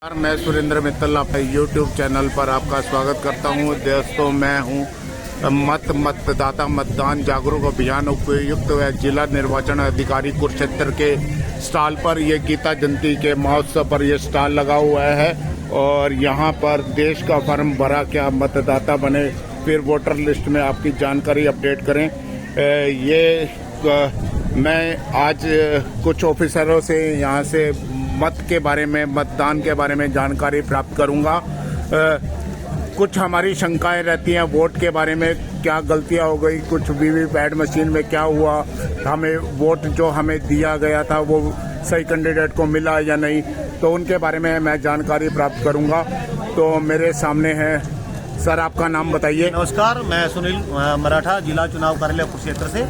मैं सुरेंद्र मित्तल अपने YouTube channel पर आपका स्वागत करता हूं। दोस्तों, मैं हूं मतदाता मतदान जागरूक अभियान उपयुक्त व जिला निर्वाचन अधिकारी कुरुक्षेत्र के स्टॉल पर। ये गीता जयंती के महोत्सव पर ये स्टॉल लगा हुआ है और यहां पर देश का फॉर्म भरा क्या, मतदाता बने, फिर वोटर लिस्ट में आपकी जानकारी अपडेट करें। मैं आज कुछ ऑफिसरों से यहाँ से मत के बारे में, मतदान के बारे में जानकारी प्राप्त करूंगा। कुछ हमारी शंकाएं रहती हैं वोट के बारे में, क्या गलतियां हो गई, कुछ वीवीपैट मशीन में क्या हुआ, हमें वोट जो हमें दिया गया था वो सही कैंडिडेट को मिला या नहीं, तो उनके बारे में मैं जानकारी प्राप्त करूंगा। तो मेरे सामने है सर, आपका नाम बताइए। नमस्कार, मैं सुनील मराठा, जिला चुनाव कार्यालय कुरुक्षेत्र से।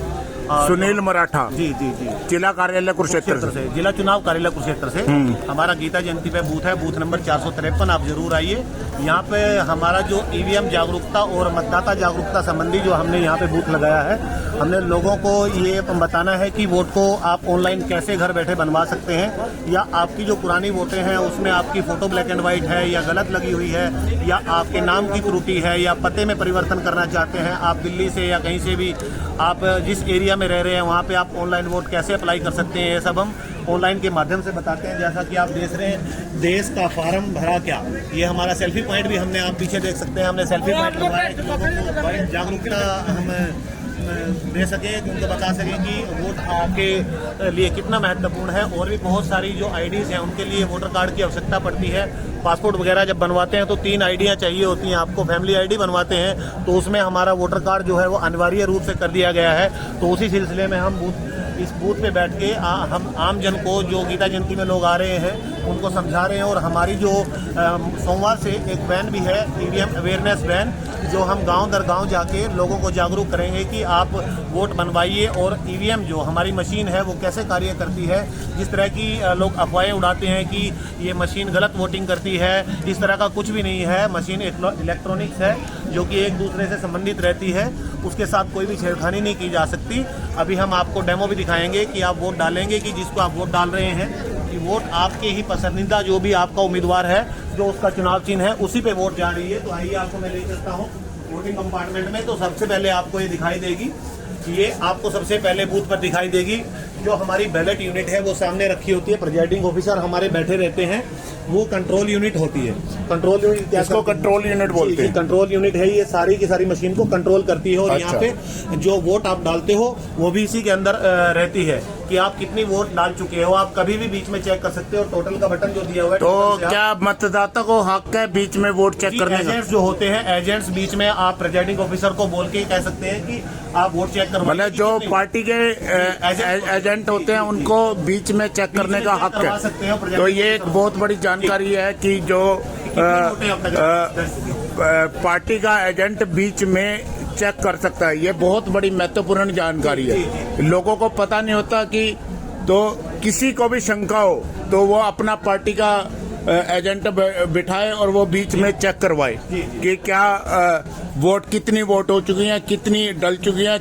सुनील मराठा जी जी जी, जिला कार्यालय कुरुक्षेत्र से, जिला चुनाव कार्यालय कुरुक्षेत्र से। हमारा गीता जयंती पे बूथ है, बूथ नंबर 453। आप जरूर आइए। यहाँ पे हमारा जो ईवीएम जागरूकता और मतदाता जागरूकता संबंधी जो हमने यहाँ पे बूथ लगाया है, हमने लोगों को ये बताना है कि वोट को आप ऑनलाइन कैसे घर बैठे बनवा सकते हैं, या आपकी जो पुरानी वोटें हैं उसमें आपकी फोटो ब्लैक एंड व्हाइट है या गलत लगी हुई है, या आपके नाम की त्रुटि है, या पते में परिवर्तन करना चाहते हैं, आप दिल्ली से या कहीं से भी, आप जिस एरिया में रह रहे हैं वहाँ पे आप ऑनलाइन वोट कैसे अप्लाई कर सकते हैं, ये सब हम ऑनलाइन के माध्यम से बताते हैं। जैसा कि आप देख रहे हैं, देश का फॉर्म भरा क्या, ये हमारा सेल्फी पॉइंट भी हमने, आप पीछे देख सकते हैं, हमने सेल्फी पॉइंट लगवाया कि लोगों को जागरूकता हम दे सके, उनको बता सकें कि वोट आपके लिए कितना महत्वपूर्ण है। और भी बहुत सारी जो आईडीज हैं उनके लिए वोटर कार्ड की आवश्यकता पड़ती है। पासपोर्ट वगैरह जब बनवाते हैं तो 3 आईडियां चाहिए होती हैं आपको। फैमिली आईडी बनवाते हैं तो उसमें हमारा वोटर कार्ड जो है वो अनिवार्य रूप से कर दिया गया है। तो उसी सिलसिले में हम इस बूथ पे बैठ के हम आम जन को, जो गीता जयंती में लोग आ रहे हैं, उनको समझा रहे हैं। और हमारी जो सोमवार से एक वैन भी है, ईवीएम अवेयरनेस वैन, जो हम गांव दर गांव जाके लोगों को जागरूक करेंगे कि आप वोट बनवाइए और ईवीएम जो हमारी मशीन है वो कैसे कार्य करती है। जिस तरह की लोग अफवाहें उड़ाते हैं कि ये मशीन गलत वोटिंग करती है, इस तरह का कुछ भी नहीं है। मशीन इलेक्ट्रॉनिक्स है जो कि एक दूसरे से संबंधित रहती है, उसके साथ कोई भी छेड़खानी नहीं की जा सकती। अभी हम आपको डेमो भी दिखाएंगे कि आप वोट डालेंगे, कि जिसको आप वोट डाल रहे हैं कि वोट आपके ही पसंदीदा जो भी आपका उम्मीदवार है, जो उसका चुनाव चिन्ह है, उसी पे वोट जा रही है। तो आइए, आपको मैं ले चलता हूँ वोटिंग कंपार्टमेंट में। तो सबसे पहले आपको ये दिखाई देगी, ये आपको सबसे पहले बूथ पर दिखाई देगी जो हमारी बैलेट यूनिट है वो सामने रखी होती है। प्रिजाइडिंग ऑफिसर हमारे बैठे रहते हैं, वो कंट्रोल यूनिट होती है। कंट्रोल यूनिट, इसको कंट्रोल यूनिट बोलते हैं। कंट्रोल यूनिट है, ये सारी की सारी मशीन को कंट्रोल करती है। और अच्छा। यहाँ पे जो वोट आप डालते हो वो भी इसी के अंदर रहती है कि आप कितनी वोट डाल चुके हो। आप कभी भी बीच में चेक कर सकते हो। टोटल का बटन जो दिया हुआ है, तो क्या मतदाता को हक है बीच में वोट चेक करने का? एजेंट्स जो होते हैं, एजेंट्स बीच में आप प्रिजाइडिंग ऑफिसर को बोल के कह सकते हैं कि आप वोट चेक करवाइए। मतलब जो पार्टी के एजेंट होते हैं उनको बीच में चेक करने का हक है। तो ये एक बहुत बड़ी जानकारी है कि जो पार्टी का एजेंट बीच में चेक कर सकता है। ये बहुत बड़ी महत्वपूर्ण जानकारी है। लोगों को पता नहीं होता कि, तो किसी को भी शंका हो तो वो अपना पार्टी का एजेंट बिठाए और वो बीच में चेक करवाए कि क्या वोट, कितनी वोट हो चुकी हैं, कितनी डल चुकी हैं,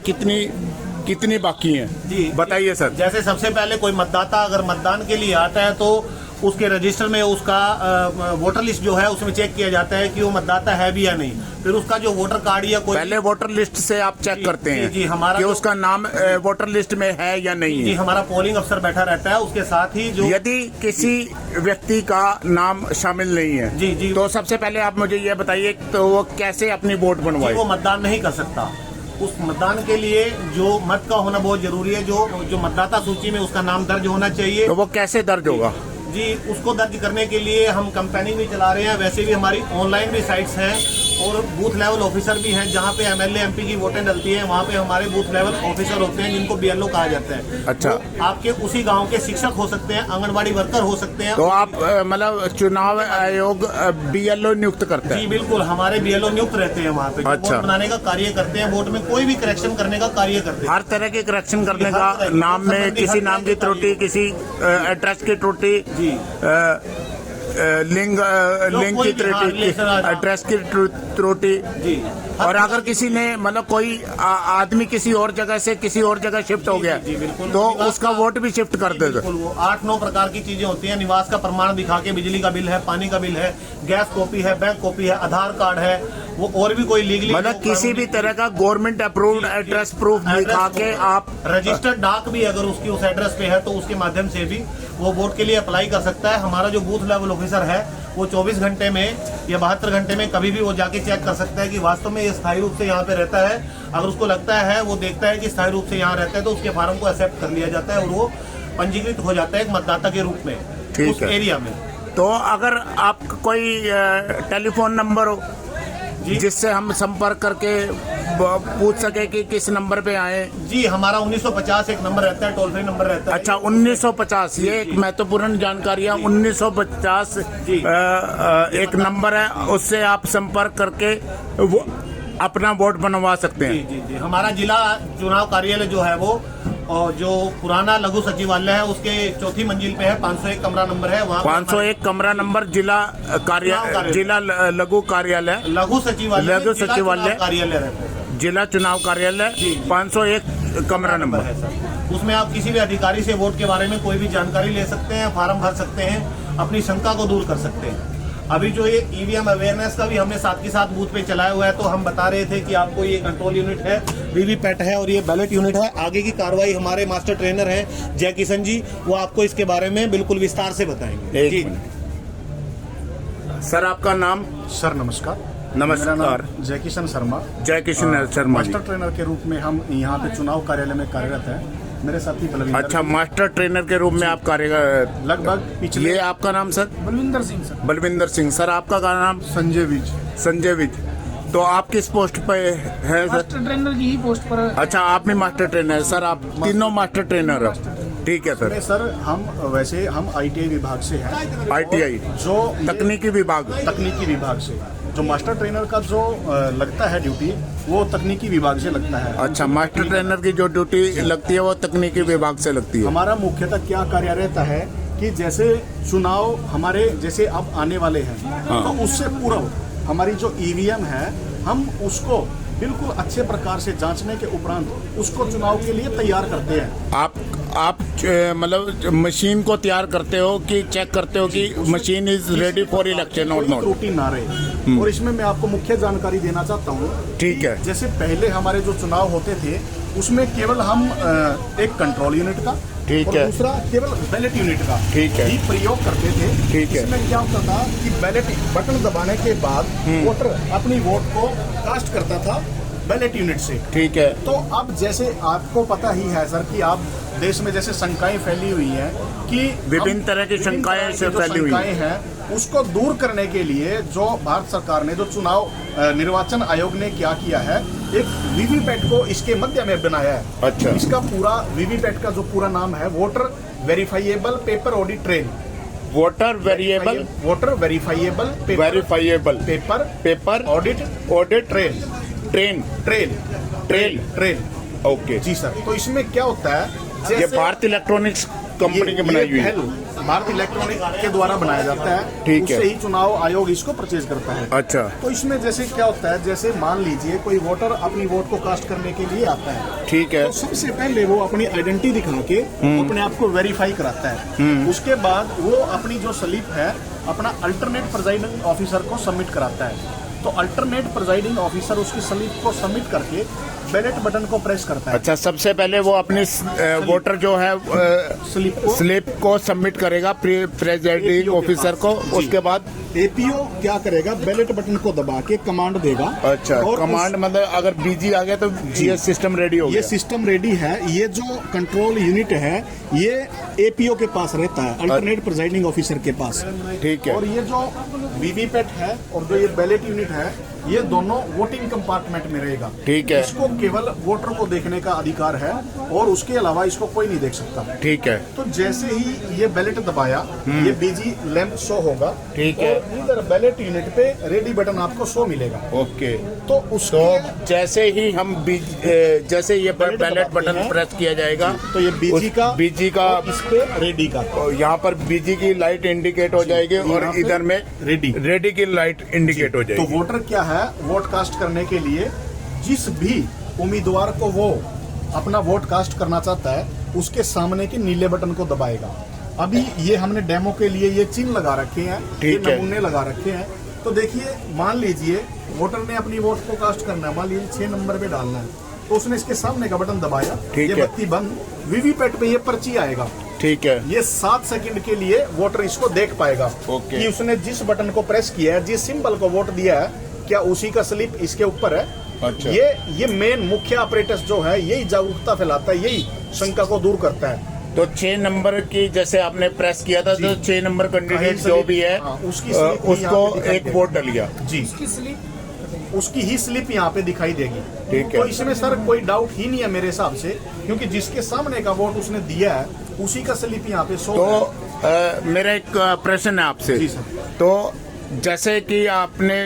कितनी बाकी हैं। जी बताइए सर। जैसे सबसे पहले कोई मतदाता अगर मतदान के लिए आता है तो उसके रजिस्टर में उसका वोटर लिस्ट जो है उसमें चेक किया जाता है कि वो मतदाता है भी या नहीं। फिर उसका जो वोटर कार्ड या कोई, पहले वोटर लिस्ट से आप चेक करते हैं जी, हमारा कि उसका नाम वोटर लिस्ट में है या नहीं है। जी, हमारा पोलिंग अफसर बैठा रहता है। उसके साथ ही जो, यदि किसी व्यक्ति का नाम शामिल नहीं है जी जी, तो सबसे पहले आप मुझे ये बताइए, तो वो कैसे अपनी वोट बनवाए? वो मतदान नहीं कर सकता। उस मतदान के लिए जो मत का होना बहुत जरूरी है। जो मतदाता सूची में उसका नाम दर्ज होना चाहिए। तो वो कैसे दर्ज होगा? जी, उसको दर्ज करने के लिए हम कैंपेनिंग भी चला रहे हैं। वैसे भी हमारी ऑनलाइन भी साइट्स हैं और बूथ लेवल ऑफिसर भी हैं। जहाँ पे एमएलए एमपी की वोटें डलती हैं वहाँ पे हमारे बूथ लेवल ऑफिसर होते हैं, जिनको बीएलओ कहा जाता है। अच्छा। तो आपके उसी गांव के शिक्षक हो सकते हैं, आंगनबाड़ी वर्कर हो सकते हैं। तो आप मतलब चुनाव आयोग बीएलओ नियुक्त करते हैं? जी बिल्कुल, हमारे बीएलओ नियुक्त रहते हैं वहाँ पे। अच्छा। वोट बनाने का कार्य करते हैं, वोट में कोई भी करेक्शन करने का कार्य करते हैं। हर तरह के करेक्शन करने का, नाम में किसी नाम की त्रुटि, किसी एड्रेस की त्रुटि, जी, लिंग की त्रुटि, एड्रेस की त्रुटि, जी, और अगर किसी ने मतलब कोई आदमी किसी और जगह से किसी और जगह शिफ्ट हो गया जी, बिल्कुल। तो उसका वोट भी शिफ्ट कर देते। बिल्कुल, वो 8-9 प्रकार की चीजें होती हैं। निवास का प्रमाण दिखा के बिजली का बिल है, पानी का बिल है, गैस कॉपी है, बैंक कॉपी है, आधार कार्ड है, वो और भी कोई लीगली मतलब किसी भी तरह का गवर्नमेंट अप्रूव्ड एड्रेस प्रूफ दिखा के आप रजिस्टर्ड डाक भी अगर उसकी उस एड्रेस पे है तो उसके माध्यम से भी वो वोट के लिए अप्लाई कर सकता है। हमारा जो बूथ लेवल ऑफिसर है वो 24 घंटे में या 72 घंटे में कभी भी वो जाके चेक कर सकता है कि वास्तव में ये स्थायी रूप से यहाँ पे रहता है। अगर उसको लगता है, वो देखता है कि स्थायी रूप से यहाँ रहता है, तो उसके फार्म को एक्सेप्ट कर लिया जाता है और वो पंजीकृत हो जाता है एक मतदाता के रूप में उस एरिया में। तो अगर आपका कोई टेलीफोन नंबर हो जिससे हम संपर्क करके पूछ सके कि किस नंबर पे आए? जी, हमारा 1950 एक नंबर रहता है, टोल फ्री नंबर रहता है। अच्छा, 1950 ये एक महत्वपूर्ण जानकारी है। 1950 एक नंबर है, उससे आप संपर्क करके वो अपना वोट बनवा सकते हैं। जी जी जी, हमारा जिला चुनाव कार्यालय जो है वो और जो पुराना लघु सचिवालय है उसके 4थी मंजिल पे है, 501 कमरा नंबर है। वहाँ 501 कमरा नंबर जिला जिला लघु कार्यालय लघु सचिवालय कार्यालय रहता है, जिला चुनाव कार्यालय 501 कमरा नंबर है सर। उसमें आप किसी भी अधिकारी से वोट के बारे में कोई भी जानकारी ले सकते हैं, फॉर्म भर सकते हैं, अपनी शंका को दूर कर सकते हैं। अभी जो ये ईवीएम अवेयरनेस का भी हमने साथ के साथ बूथ पे चलाया हुआ है, तो हम बता रहे थे कि आपको ये कंट्रोल यूनिट है, वीवीपैट है और ये बैलेट यूनिट है। आगे की कार्रवाई हमारे मास्टर ट्रेनर हैं जय किशन जी, वो आपको इसके बारे में बिल्कुल विस्तार से बताएंगे। जी सर, आपका नाम? सर नमस्कार। नमस्कार। जय किशन शर्मा। जय किशन शर्मा। मास्टर ट्रेनर के रूप में हम यहाँ पे चुनाव कार्यालय में कार्यरत हैं। मेरे साथी बलविंदर। अच्छा, मास्टर ट्रेनर के रूप में आप कार्य लगभग पिछले। ये आपका नाम sir? Balvinder Singh sir. Balvinder Singh. Sir, आपका नाम? संजय विज। संजय विज। तो आप किस पोस्ट पे है सर? मास्टर ट्रेनर की ही पोस्ट पर। अच्छा, आप भी मास्टर ट्रेनर है सर? आप तीनों मास्टर ट्रेनर हो? ठीक है सर। सर हम ITI विभाग से हैं। ITI जो तकनीकी विभाग से जो मास्टर ट्रेनर का जो लगता है ड्यूटी, वो तकनीकी विभाग से लगता है। अच्छा, मास्टर ट्रेनर की जो ड्यूटी लगती है वो तकनीकी विभाग से लगती है। हमारा मुख्यतः क्या कार्य रहता है कि जैसे चुनाव हमारे जैसे अब आने वाले हैं, तो उससे पूर्व हमारी जो EVM है, हम उसको बिल्कुल अच्छे प्रकार से जांचने के उपरांत उसको चुनाव के लिए तैयार करते हैं। आप मतलब मशीन को तैयार करते हो कि चेक करते हो कि machine is ready for election और नॉट? त्रुटि ना रहे। और इसमें मैं आपको मुख्य जानकारी देना चाहता हूँ। ठीक है। जैसे पहले हमारे जो चुनाव होते थे उसमें केवल हम एक कंट्रोल यूनिट का, ठीक और है, दूसरा केवल बैलेट यूनिट का, ठीक है, ही प्रयोग करते थे। ठीक है। इसमें क्या होता था कि बैलेट बटन दबाने के बाद वोटर अपनी वोट को कास्ट करता था बैलेट यूनिट से। ठीक है। तो अब जैसे आपको पता ही है सर कि आप देश में जैसे शंकाएं फैली हुई हैं कि विभिन्न तरह की शंकाएं से फैली हुई हैं, उसको दूर करने के लिए जो भारत सरकार ने, जो चुनाव निर्वाचन आयोग ने क्या किया है, एक वीवीपैट को इसके मध्य में बनाया है। अच्छा। इसका पूरा वीवीपैट का जो पूरा नाम है voter verifiable paper audit trail. Voter verifiable paper audit trail. Okay जी सर। तो इसमें क्या होता है, ये भारत इलेक्ट्रॉनिक्स कंपनी की बनाई हुई है, भारत इलेक्ट्रॉनिक के द्वारा बनाया जाता है। ठीक है। उससे ही चुनाव आयोग इसको परचेज करता है। अच्छा। तो इसमें जैसे क्या होता है, जैसे मान लीजिए कोई वोटर अपनी वोट को कास्ट करने के लिए आता है, ठीक है, तो सबसे पहले वो अपनी आइडेंटिटी दिखा के अपने आप को वेरीफाई कराता है। उसके बाद वो अपनी जो स्लिप है अपना अल्टरनेट प्रिजाइडिंग ऑफिसर को सबमिट कराता है। तो अल्टरनेट प्रिजाइडिंग ऑफिसर उसकी स्लिप को सबमिट करके बैलेट बटन को प्रेस करता है। अच्छा, सबसे पहले वो अपनी वोटर जो है स्लिप को सबमिट करेगा प्रेजाइडिंग ऑफिसर को। उसके बाद APO क्या करेगा, बैलेट बटन को दबा के कमांड देगा। अच्छा, और कमांड मतलब अगर BG आ गया तो ये सिस्टम रेडी हो गया। ये सिस्टम रेडी है। ये जो कंट्रोल यूनिट है ये APO के पास रहता है, अल्टरनेट प्रिजाइडिंग ऑफिसर के पास। ठीक है। और ये जो वीवीपैट है और जो ये बैलेट यूनिट है, ये दोनों वोटिंग कंपार्टमेंट में रहेगा। ठीक है। इसको केवल वोटर को देखने का अधिकार है और उसके अलावा इसको कोई नहीं देख सकता। ठीक है। तो जैसे ही ये बैलेट दबाया, ये BG लैंप शो होगा। ठीक है। और इधर बैलेट यूनिट पे रेडी बटन आपको शो मिलेगा। ओके। तो जैसे ही जैसे ये बैलेट बटन प्रेस किया जाएगा तो ये BG का BG का पे रेडी का। और यहाँ पर बीजी की लाइट इंडिकेट हो जाएगी और यहाँ पे इधर में रेडी की लाइट इंडिकेट हो तो जाएगी। वोटर क्या है, वोट कास्ट करने के लिए जिस भी उम्मीदवार को वो अपना वोट कास्ट करना चाहता है उसके सामने के नीले बटन को दबाएगा। अभी ये हमने डेमो के लिए ये चिन्ह लगा रखे हैं, ये ठीक है। नमूने लगा रखे हैं। तो देखिए, मान लीजिए वोटर ने अपनी वोट को कास्ट करना है, मान लीजिए 6 नंबर पे डालना है, तो उसने इसके सामने का बटन दबाया, ठीक ये है। बत्ती बंद, वीवीपैट पे ये पर्ची आएगा। ठीक है। ये 7 सेकंड के लिए वोटर इसको देख पाएगा ओके। कि उसने जिस बटन को प्रेस किया है, जिस सिंबल को वोट दिया है, क्या उसी का स्लिप इसके ऊपर है। अच्छा। ये मेन मुख्य ऑपरेटर्स जो है यही जागरूकता फैलाता है, यही शंका को दूर करता है। तो 6 नंबर की जैसे आपने प्रेस किया था तो 6 नंबर कैंडिडेट जो भी है उसकी स्लिप ही यहाँ उसको पे दिखाई एक देगी। वोट डलिया। जी, उसकी ही स्लिप यहाँ पे दिखाई देगी। ठीक है। तो इसमें सर कोई डाउट ही नहीं है मेरे हिसाब से, क्योंकि जिसके सामने का वोट उसने दिया है उसी का स्लिप यहाँ पे शो तो मेरा एक प्रश्न है आपसे। जी सर। तो जैसे कि आपने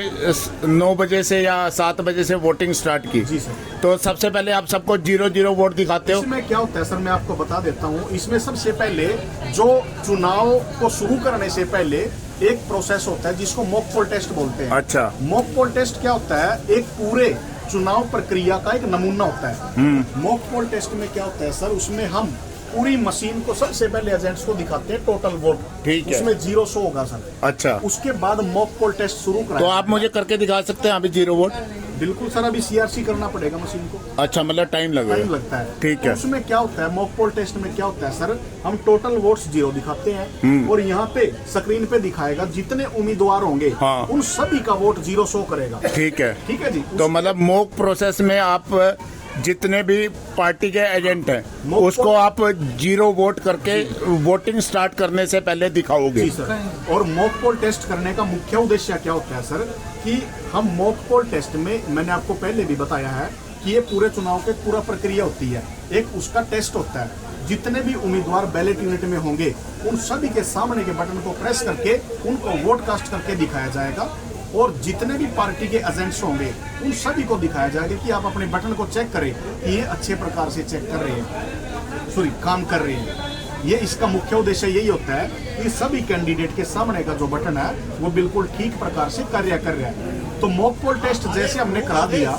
9 बजे से या 7 बजे से वोटिंग स्टार्ट की, जी सर। तो सबसे पहले आप सबको 0-0 वोट दिखाते हो। इसमें क्या होता है सर, मैं आपको बता देता हूँ। इसमें सबसे पहले जो चुनाव को शुरू करने से पहले एक प्रोसेस होता है जिसको मॉक पोल टेस्ट बोलते हैं। अच्छा। मॉक पोल टेस्ट क्या होता है, एक पूरे चुनाव प्रक्रिया का एक नमूना होता है। मॉक पोल टेस्ट में क्या होता है सर, उसमें हम पूरी मशीन को सबसे पहले एजेंट्स को दिखाते हैं टोटल वोट। ठीक है। उसमें 0 शो होगा सर। अच्छा। उसके बाद मॉक पोल टेस्ट शुरू तो कराएंगे। आप मुझे करके दिखा सकते हैं अभी 0 वोट? बिल्कुल सर, अभी सीआरसी करना पड़ेगा मशीन को, अच्छा, मतलब टाइम टाइम लगेगा। लगता है। ठीक तो है। उसमें क्या होता है, मॉक पोल टेस्ट में क्या होता है सर, हम टोटल वोट्स 0 दिखाते हैं और यहाँ पे स्क्रीन पे दिखाएगा जितने उम्मीदवार होंगे हाँ। उन सभी का वोट 0 शो करेगा। ठीक है। ठीक है जी। तो मतलब मॉक प्रोसेस में आप जितने भी पार्टी के एजेंट हैं मॉक उसको आप 0 वोट करके वोटिंग स्टार्ट करने से पहले दिखाओगे। जी सर। और मॉक पोल टेस्ट करने का मुख्य उद्देश्य क्या होता है सर, कि हम मॉक पोल टेस्ट में, मैंने आपको पहले भी बताया है कि ये पूरे चुनाव के पूरा प्रक्रिया होती है, एक उसका टेस्ट होता है। जितने भी उम्मीदवार बैलेट यूनिट में होंगे उन सभी के सामने के बटन को प्रेस करके उनको वोट कास्ट करके दिखाया जाएगा और जितने भी पार्टी के एजेंट्स होंगे उन सभी को दिखाया जाएगा कि आप अपने बटन को चेक करें कि ये अच्छे प्रकार से चेक कर रहे हैं, काम कर रहे हैं। ये इसका मुख्य उद्देश्य यही होता है कि सभी कैंडिडेट के सामने का जो बटन है वो बिल्कुल ठीक प्रकार से कार्य कर रहा है। तो मॉक पोल टेस्ट जैसे हमने करा दिया,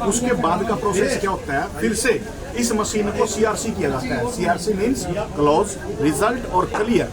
उसके बाद का प्रोसेस क्या होता है, फिर से इस मशीन को सीआरसी किया जाता है। सीआरसी मीन्स क्लोज, रिजल्ट और क्लियर।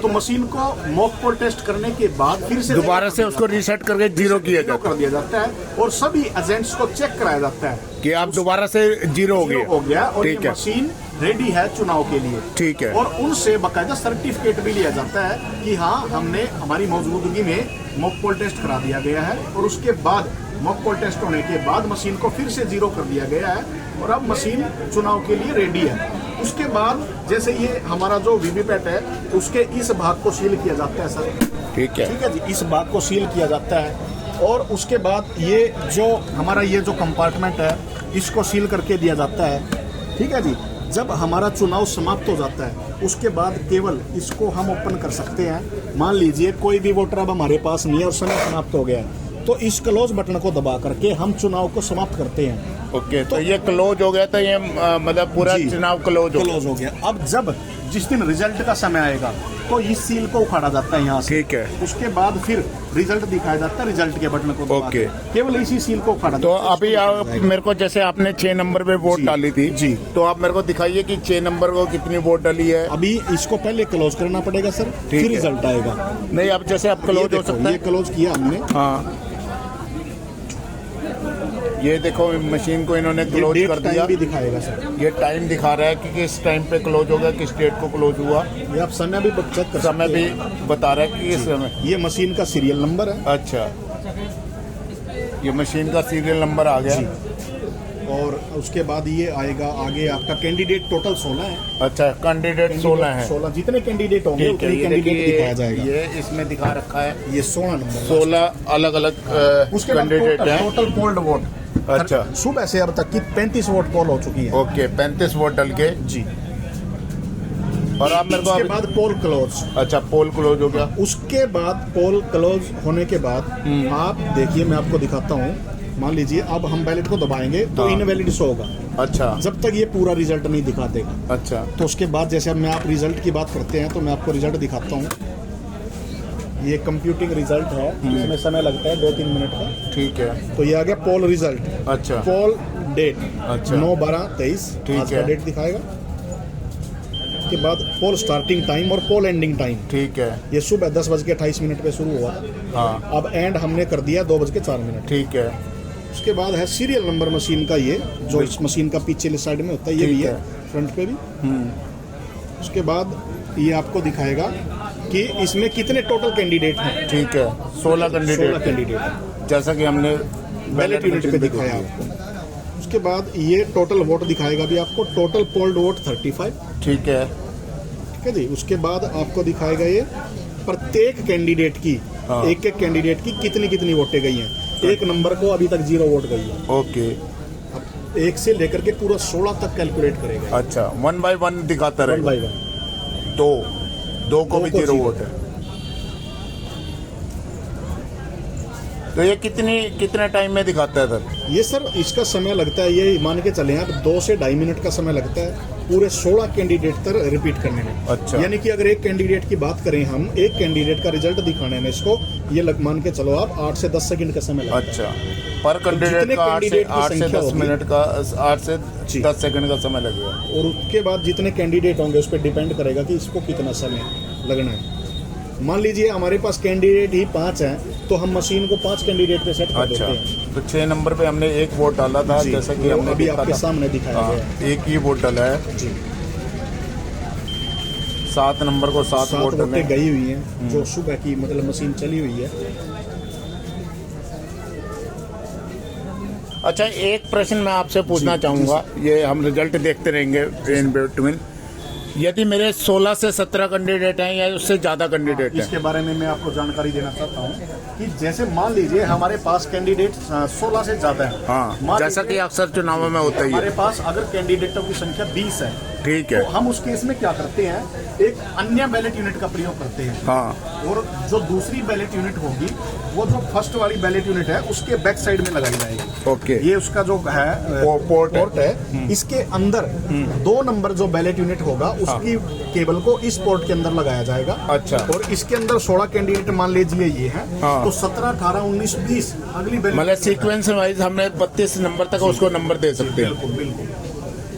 तो मशीन को मॉक पोल टेस्ट करने के बाद फिर से दोबारा से उसको रीसेट करके 0 किया जीरो जाता कर दिया जाता है और सभी एजेंट्स को चेक कराया जाता है है कि आप दोबारा से 0 हो हो गया और ठीक ये है। मशीन रेडी है चुनाव के लिए। ठीक है। और उनसे बाकायदा सर्टिफिकेट भी लिया जाता है कि हाँ, हमने हमारी मौजूदगी में मॉक पोल टेस्ट करा दिया गया है और उसके बाद मॉक पोल टेस्ट होने के बाद मशीन को फिर से 0 कर दिया गया है और अब मशीन चुनाव के लिए रेडी है। उसके बाद जैसे ये हमारा जो वीवीपैट है उसके इस भाग को सील किया जाता है सर। ठीक है। ठीक है जी, इस भाग को सील किया जाता है और उसके बाद ये जो हमारा ये जो कंपार्टमेंट है इसको सील करके दिया जाता है। ठीक है जी। जब हमारा चुनाव समाप्त हो जाता है उसके बाद केवल इसको हम ओपन कर सकते हैं। मान लीजिए कोई भी वोटर अब हमारे पास नहीं है और समय समाप्त हो गया है, तो इस क्लोज बटन को दबा करके हम चुनाव को समाप्त करते हैं। ओके, तो ये क्लोज हो गया, तो ये मतलब पूरा जी, चुनाव क्लोज हो गया। अब जब जिस दिन रिजल्ट का समय आएगा तो इस सील को उखाड़ा जाता है यहाँ से। ठीक है। उसके बाद फिर रिजल्ट दिखाया जाता है, रिजल्ट के बटन को दबा ओके। के केवल इसी सील को उखाड़ा तो जाता है। अभी आप मेरे को, जैसे आपने 6 नंबर पे वोट जी, डाली थी जी। तो आप मेरे को दिखाइए कि 6 नंबर को कितनी वोट डाली है। अभी इसको पहले क्लोज करना पड़ेगा सर, फिर है। रिजल्ट आएगा। नहीं, अब जैसे अब क्लोज हो सकता ये है। क्लोज किया हमने। हाँ, ये देखो मशीन को इन्होंने ये क्लोज डेट कर टाइम दिया। भी दिखाएगा सर। ये टाइम दिखा रहा है कि किस टाइम पे क्लोज होगा, किस डेट को क्लोज हुआ। ये आप समय भी चेक कर समय सकते भी हैं। बता रहा है कि किस समय। ये मशीन का सीरियल नंबर है। अच्छा, ये मशीन का सीरियल नंबर आ गया। और उसके बाद ये आएगा आगे आपका कैंडिडेट टोटल 16 है। अच्छा, कैंडिडेट 16 है। 16 जितने कैंडिडेट होंगे ठीक है, उतने ये कैंडिडेट दिखाया देखिए जाएगा। ये इसमें दिखा रखा है ये 16 नंबर 16 अलग अलग उसके बाद कैंडिडेट हैं। Total polled vote. अच्छा। सुबह से अब तक की 35 वोट पोल हो चुकी है। ओके, 35 वोट डल के। जी। और आप मेरे को उसके अभी- बाद पोल क्लोज। अच्छा, पोल क्लोज हो गया। उसके बाद पोल क्लोज होने के बाद आप देखिए, मैं आपको दिखाता हूँ मान लीजिए अब हम बैलेट को दबाएंगे तो हाँ। इनवैलिड शो होगा अच्छा जब तक ये पूरा रिजल्ट नहीं दिखा देगा। अच्छा तो उसके बाद जैसे अब मैं आप रिजल्ट की बात करते हैं तो मैं आपको रिजल्ट दिखाता हूँ। ये कंप्यूटिंग रिजल्ट है, इसमें समय लगता है 2-3 मिनट का। ठीक है। तो ये आ गया पोल रिजल्ट, अच्छा पोल डेट अच्छा। 9/12/23 ठीक आज का है। डेट दिखाएगा। के बाद पोल स्टार्टिंग टाइम और पोल एंडिंग टाइम, ठीक है। ये सुबह 10:28 पे शुरू हुआ था। हाँ अब एंड हमने कर दिया 2:04। ठीक है। उसके बाद है सीरियल नंबर मशीन का, ये जो इस मशीन का पीछे साइड में होता है, ये ठीक भी है है। फ्रंट पे भी। उसके बाद ये आपको दिखाएगा कि इसमें कितने टोटल कैंडिडेट हैं। ठीक है। 16 16 कैंडिडेट कैंडिडेट हैं, जैसा कि हमने बैलेट यूनिट पे दिखाया आपको। उसके बाद ये टोटल वोट दिखाएगा भी आपको, टोटल पोल्ड वोट 35। ठीक है। ठीक है जी। उसके बाद आपको दिखाएगा ये प्रत्येक कैंडिडेट की, हाँ। एक एक कैंडिडेट की कितनी कितनी वोटें गई हैं। एक नंबर को अभी तक 0 वोट गई है। ओके। अब 1 से लेकर के पूरा 16 तक कैलकुलेट करेगा, अच्छा 1 by 1 दिखाता 1 रहेगा। by 1। दो को भी दो को 0 zero। वोट है। तो ये कितने टाइम में दिखाता है सर? ये सर इसका समय लगता है, ये मान के चले आप 2 से 2.5 मिनट का समय लगता है पूरे 16 कैंडिडेट तक रिपीट करने में। अच्छा। यानी कि अगर एक कैंडिडेट की बात करें हम, एक कैंडिडेट का रिजल्ट दिखाने में इसको ये मान के चलो आप 8 से 10 सेकंड का समय लगता है। अच्छा पर कैंडिडेट जितने का 8 से कैंडिडेट की 8 से संख्या 10 होगी। मिनट का 8 से जी। 10 सेकंड का समय लगेगा। और उसके बाद जितने कैंडिडेट होंगे उस पर डिपेंड करेगा कि इसको कितना समय लगना है। मान लीजिए हमारे पास कैंडिडेट ही 5 हैं तो हम मशीन को 5 कैंडिडेट पे सेट कर अच्छा देते हैं। तो 6 नंबर पे हमने एक वोट डाला था, जी, जैसा कि वो हमने अभी देखा आपके था। सामने दिखाया हाँ, गया है। एक ही वोट डाला है। जी। 7 नंबर को 7 7 वोट वोटें डाले। गई हुई हैं जो सुबह की मतलब मशीन चली हुई है। अच्छा एक प्रश्न मैं आपसे पूछना चाहूंगा, ये हम रिजल्ट देखते रहेंगे इन बिटवीन। यदि मेरे 16 से 17 कैंडिडेट हैं या उससे ज्यादा कैंडिडेट हैं, इसके बारे में मैं आपको जानकारी देना चाहता हूँ कि जैसे मान लीजिए हमारे पास कैंडिडेट 16 से ज्यादा है। हाँ मान जैसा लीजिए कि अक्सर चुनावों में होता ही हमारे है। पास अगर कैंडिडेटों की संख्या 20 है, ठीक तो है। हम उस केस में क्या करते हैं, एक अन्य बैलेट यूनिट का प्रयोग करते हैं। हाँ और जो दूसरी बैलेट यूनिट होगी वो जो फर्स्ट वाली बैलेट यूनिट है उसके बैक साइड में लगाई जाएगी। ओके। ये उसका जो है पोर्ट है। इसके अंदर 2 नंबर जो बैलेट यूनिट होगा उसकी केबल को इस पोर्ट के अंदर लगाया जाएगा। अच्छा। और इसके अंदर 16 कैंडिडेट मान लीजिए ये है। हाँ। तो 17, 18, 19, 20 अगली बैलेट मतलब सीक्वेंस वाइज हमने 32 नंबर तक उसको नंबर दे सकते हैं। बिल्कुल बिल्कुल।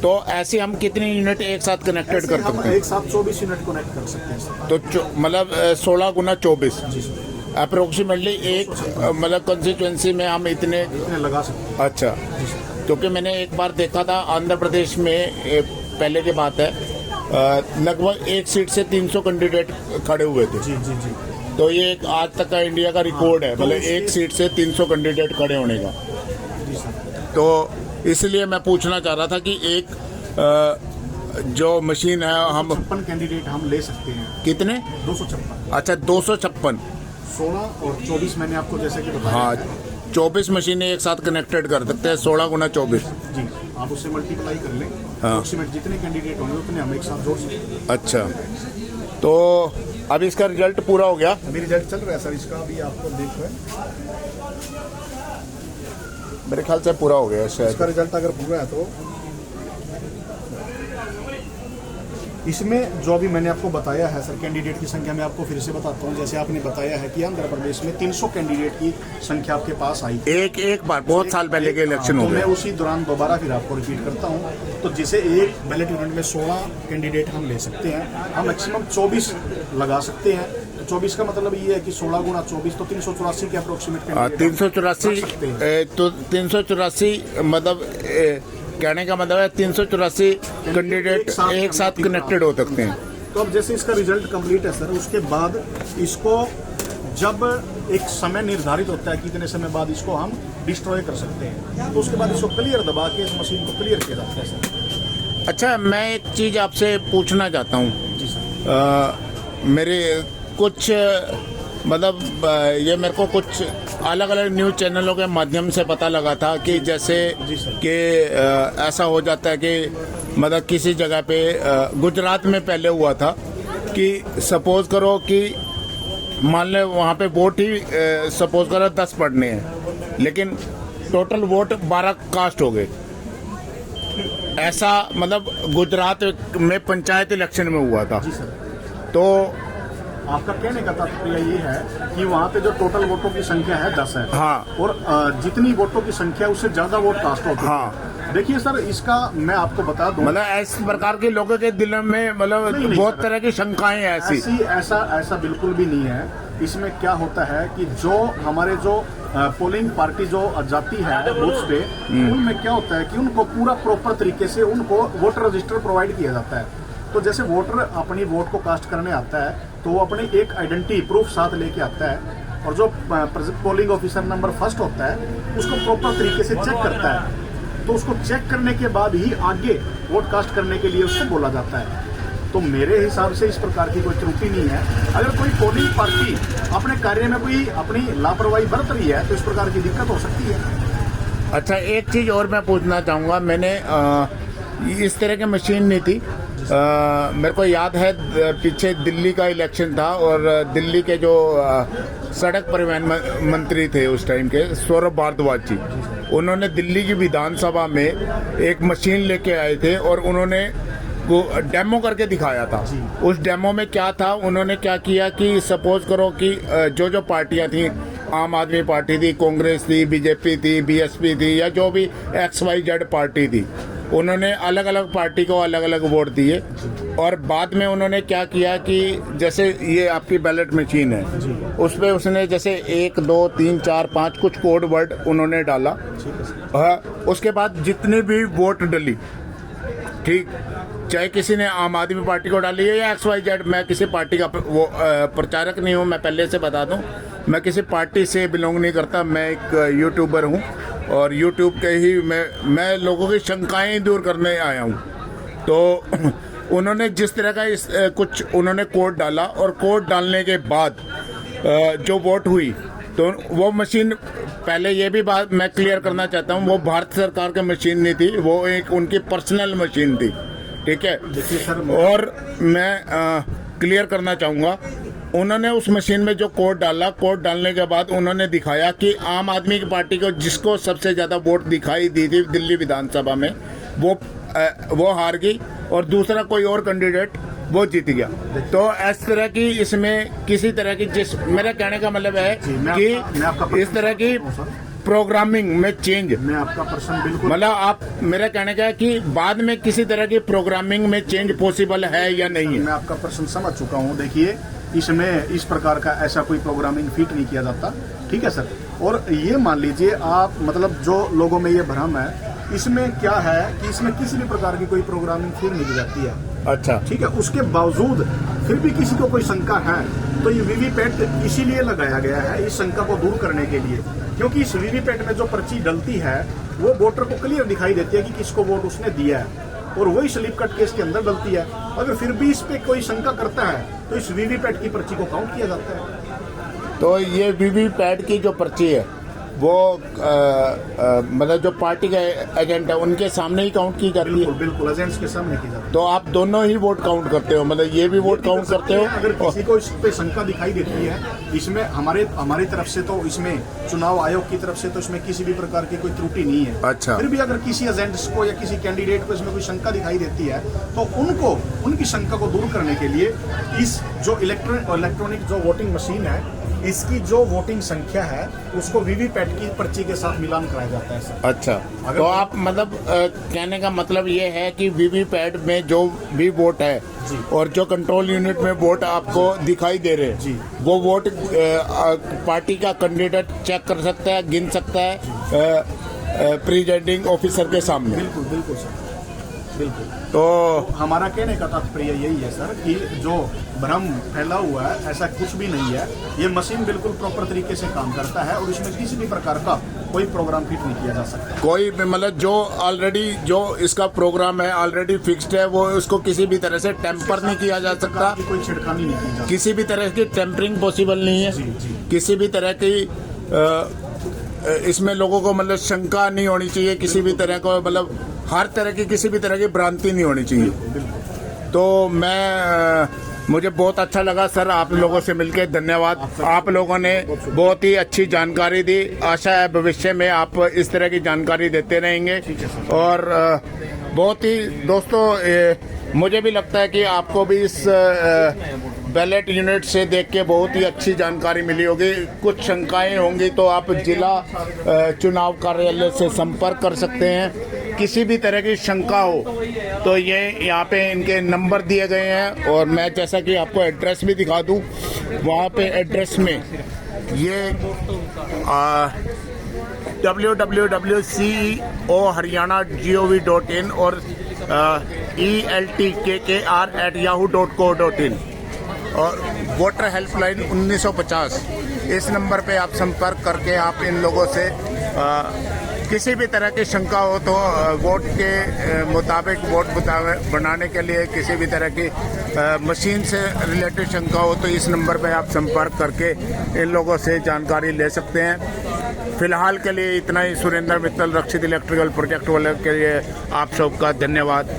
तो ऐसे हम कितनी यूनिट एक साथ कनेक्टेड कर हम सकते हैं? एक साथ 24 यूनिट कनेक्ट कर सकते हैं। तो मतलब 16 गुना 24 जी सर, अप्रोक्सीमेटली एक मतलब कंस्टिट्यूएंसी में हम इतने। इतने लगा सकते हैं। अच्छा क्योंकि मैंने एक बार देखा था आंध्र प्रदेश में, पहले की बात है, लगभग एक सीट से 300 कैंडिडेट खड़े हुए थे। जी जी जी तो ये एक आज तक का इंडिया का रिकॉर्ड है, तो मतलब उसके- एक सीट से 300 कैंडिडेट खड़े होने का। जी सर। तो इसलिए मैं पूछना चाह रहा था कि एक जो machine है हम 56 कैंडिडेट हम ले सकते हैं। कितने? 256। अच्छा 256। 16 और 24 मैंने आपको जैसे कि बताया। हाँ 24 मशीनें एक साथ कनेक्टेड कर सकते हैं, 16 गुना 24। जी, आप उससे मल्टीप्लाई कर लें। हाँ। अप्रोक्सीमेट जितने कैंडिडेट होंगे उतने हम एक साथ जोड़ सकते हैं। अच्छा तो अब इसका रिजल्ट पूरा हो गया। अभी रिजल्ट चल रहा है सर इसका, अभी आपको देखो है। मेरे ख्याल से पूरा हो गया शायद। इसका रिजल्ट अगर पूरा है तो इसमें जो भी मैंने आपको बताया है सर, कैंडिडेट की संख्या मैं आपको फिर से बताता हूँ। जैसे आपने बताया है कि आंध्र प्रदेश में 300 कैंडिडेट की संख्या आपके पास आई। एक बार बहुत साल पहले के इलेक्शन हो तो मैं गए। उसी दौरान दोबारा फिर आपको रिपीट करता हूँ। तो जैसे एक बैलेट यूनिट में 16 कैंडिडेट हम ले सकते हैं, हम मैक्सिमम 24 लगा सकते हैं। तो 24 का मतलब ये है कि 16 गुना 24 तो 384 के अप्रोक्सीमेट कैंडिडेट 384 तो 384 मतलब कहने का मतलब है 384 कैंडिडेट एक साथ कनेक्टेड हो सकते हैं। तो अब जैसे इसका रिजल्ट कंप्लीट है सर, उसके बाद इसको जब एक समय निर्धारित होता है कि इतने समय बाद इसको हम डिस्ट्रॉय कर सकते हैं, तो उसके बाद इसको क्लियर दबा के इस मशीन को क्लियर किया जाता है सर। अच्छा मैं एक चीज़ आपसे पूछना चाहता हूँ। जी सर। मेरे कुछ मतलब ये मेरे को कुछ अलग अलग न्यूज़ चैनलों के माध्यम से पता लगा था कि जैसे कि ऐसा हो जाता है कि मतलब किसी जगह पे गुजरात में पहले हुआ था कि सपोज करो कि मान ले वहाँ पे वोट ही सपोज करो 10 पड़ने हैं, लेकिन टोटल वोट 12 कास्ट हो गए। ऐसा मतलब गुजरात में पंचायत इलेक्शन में हुआ था। जी सर, तो आपका कहने का तात्पर्य ये है कि वहाँ पे जो टोटल वोटों की संख्या है 10 है। हाँ। और जितनी वोटों की संख्या उससे ज्यादा वोट कास्ट होते हैं। हाँ। देखिए सर, इसका मैं आपको बता दूं, मतलब इस प्रकार के लोगों के दिलों में मतलब नहीं बहुत सर। तरह की शंकाएं हैं ऐसी। ऐसा बिल्कुल भी नहीं है। इसमें क्या होता है कि जो हमारे जो पोलिंग पार्टी जो जाती है बूथ पे, उनमें क्या होता है कि उनको पूरा प्रॉपर तरीके से उनको वोटर रजिस्टर प्रोवाइड किया जाता है। तो जैसे वोटर अपनी वोट को कास्ट करने आता है तो वो अपनी एक आइडेंटिटी प्रूफ साथ लेके आता है, और जो पोलिंग ऑफिसर नंबर फर्स्ट होता है उसको प्रॉपर तरीके से चेक करता है। तो उसको चेक करने के बाद ही आगे वोट कास्ट करने के लिए उसको बोला जाता है। तो मेरे हिसाब से इस प्रकार की कोई त्रुटि नहीं है। अगर कोई पोलिंग पार्टी अपने कार्य में कोई अपनी लापरवाही बरत रही है तो इस प्रकार की दिक्कत हो सकती है। अच्छा, एक चीज और मैं पूछना चाहूँगा। मैंने इस तरह की मशीन नहीं थी। मेरे को याद है पीछे दिल्ली का इलेक्शन था और दिल्ली के जो सड़क परिवहन मंत्री थे उस टाइम के, सौरभ भारद्वाज जी, उन्होंने दिल्ली की विधानसभा में एक मशीन लेके आए थे और उन्होंने वो डेमो करके दिखाया था। उस डेमो में क्या था, उन्होंने क्या किया कि सपोज करो कि जो जो पार्टियां थी, आम आदमी पार्टी थी, कांग्रेस थी, बीजेपी थी, बीएसपी थी, या जो भी XYZ पार्टी थी, उन्होंने अलग अलग पार्टी को अलग अलग वोट दिए। और बाद में उन्होंने क्या किया कि जैसे ये आपकी बैलेट मशीन है, उस पर उसने जैसे 1 2 3 4 5 कुछ कोड वर्ड उन्होंने डाला। उसके बाद जितनी भी वोट डली, ठीक, चाहे किसी ने आम आदमी पार्टी को डाली है या XYZ, मैं किसी पार्टी का वो प्रचारक नहीं हूँ, मैं पहले से बता दूँ, मैं किसी पार्टी से बिलोंग नहीं करता। मैं एक यूट्यूबर हूँ और यूट्यूब के ही मैं लोगों की शंकाएं दूर करने आया हूँ। तो उन्होंने जिस तरह का कुछ उन्होंने कोड डाला और कोड डालने के बाद जो वोट हुई, तो वो मशीन, पहले ये भी बात मैं क्लियर करना चाहता हूँ, वो भारत सरकार की मशीन नहीं थी, वो एक उनकी पर्सनल मशीन थी। ठीक है। और मैं क्लियर करना चाहूँगा, उन्होंने उस मशीन में जो कोड डाला, कोड डालने के बाद उन्होंने दिखाया कि आम आदमी की पार्टी को जिसको सबसे ज़्यादा वोट दिखाई दी थी दिल्ली विधानसभा में, वो हार गई और दूसरा कोई और कैंडिडेट वो जीत गया। तो इस तरह की इसमें किसी तरह की, मेरा कहने का मतलब है कि इस तरह की प्रोग्रामिंग में चेंज, मैं आपका प्रश्न बिल्कुल, मतलब आप, मेरा कहने का है कि बाद में किसी तरह की प्रोग्रामिंग में चेंज पॉसिबल है या नहीं है। मैं आपका प्रश्न समझ चुका हूँ। देखिए, इसमें इस प्रकार का ऐसा कोई प्रोग्रामिंग फिट नहीं किया जाता। ठीक है सर। और ये मान लीजिए आप, मतलब जो लोगों में ये भ्रम है, इसमें क्या है कि इसमें किसी भी प्रकार की कोई प्रोग्रामिंग फिर नहीं की जाती है। अच्छा, ठीक है। उसके बावजूद फिर भी किसी को कोई शंका है तो ये वीवीपैट इसीलिए लगाया गया है, इस शंका को दूर करने के लिए, क्योंकि इस वीवीपैट में जो पर्ची डलती है वो वोटर को क्लियर दिखाई देती है कि किसको वोट उसने दिया है, और वही स्लिप कट के इसके अंदर डलती है। अगर फिर भी इस पे कोई शंका करता है तो इस वीवीपैट की पर्ची को काउंट किया जाता है। तो ये वीवीपैट की जो पर्ची है वो मतलब जो पार्टी का एजेंट है उनके सामने ही काउंट की जाती है। बिल्कुल एजेंट्स के सामने की जाती है। तो आप दोनों ही वोट काउंट करते हो, मतलब ये भी वोट काउंट करते हो? अगर किसी को इस पे शंका दिखाई देती है, इसमें हमारी तरफ से तो, इसमें चुनाव आयोग की तरफ से तो इसमें किसी भी प्रकार की कोई त्रुटि नहीं है। अच्छा। फिर भी अगर किसी एजेंट्स को या किसी कैंडिडेट को इसमें कोई शंका दिखाई देती है तो उनको उनकी शंका को दूर करने के लिए इस जो इलेक्ट्रॉनिक जो वोटिंग मशीन है, इसकी जो वोटिंग संख्या है उसको वीवीपैट की पर्ची के साथ मिलान कराया जाता है सर। अच्छा, तो आप मतलब कहने का मतलब ये है कि वीवीपैट में जो भी वोट है और जो कंट्रोल यूनिट में वोट आपको दिखाई दे रहे हैं, वो वोट पार्टी का कैंडिडेट चेक कर सकता है, गिन सकता है प्रिजाइडिंग ऑफिसर के सामने। बिल्कुल बिल्कुल सर, बिल्कुल। तो हमारा कहने का तात्पर्य यही है सर कि जो भ्रम फैला हुआ है ऐसा कुछ भी नहीं है। ये मशीन बिल्कुल प्रॉपर तरीके से काम करता है और इसमें किसी भी प्रकार का कोई प्रोग्राम फिट नहीं किया जा सकता। कोई मतलब जो ऑलरेडी जो इसका प्रोग्राम है ऑलरेडी फिक्स्ड है, वो उसको किसी भी तरह से टेम्पर नहीं किया जा सकता, कोई छिड़खानी नहीं की जा सकती, किसी भी तरह की टेम्परिंग पॉसिबल नहीं है। किसी भी तरह की इसमें लोगों को मतलब शंका नहीं होनी चाहिए, किसी भी तरह को, मतलब हर तरह की किसी भी तरह की भ्रांति नहीं होनी चाहिए। तो मैं मुझे बहुत अच्छा लगा सर आप लोगों से मिलकर, धन्यवाद। आप लोगों ने बहुत ही अच्छी जानकारी दी। आशा है भविष्य में आप इस तरह की जानकारी देते रहेंगे। और बहुत ही दोस्तों मुझे भी लगता है कि आपको भी इस बैलेट यूनिट से देख के बहुत ही अच्छी जानकारी मिली होगी। कुछ शंकाएं होंगी तो आप जिला चुनाव कार्यालय से संपर्क कर सकते हैं। किसी भी तरह की शंका हो तो ये यहाँ पे इनके नंबर दिए गए हैं। और मैं जैसा कि आपको एड्रेस भी दिखा दूँ, वहाँ पे एड्रेस में ये www.ceoharyana.gov.in और eltkr@yahoo.co.in और वोटर हेल्पलाइन 1950, इस नंबर पे आप संपर्क करके आप इन लोगों से किसी भी तरह की शंका हो तो वोट के मुताबिक वोट बनाने के लिए किसी भी तरह की मशीन से रिलेटेड शंका हो तो इस नंबर पे आप संपर्क करके इन लोगों से जानकारी ले सकते हैं। फिलहाल के लिए इतना ही। सुरेंद्र मित्तल, रक्षित इलेक्ट्रिकल प्रोजेक्ट वाले के लिए आप सबका धन्यवाद।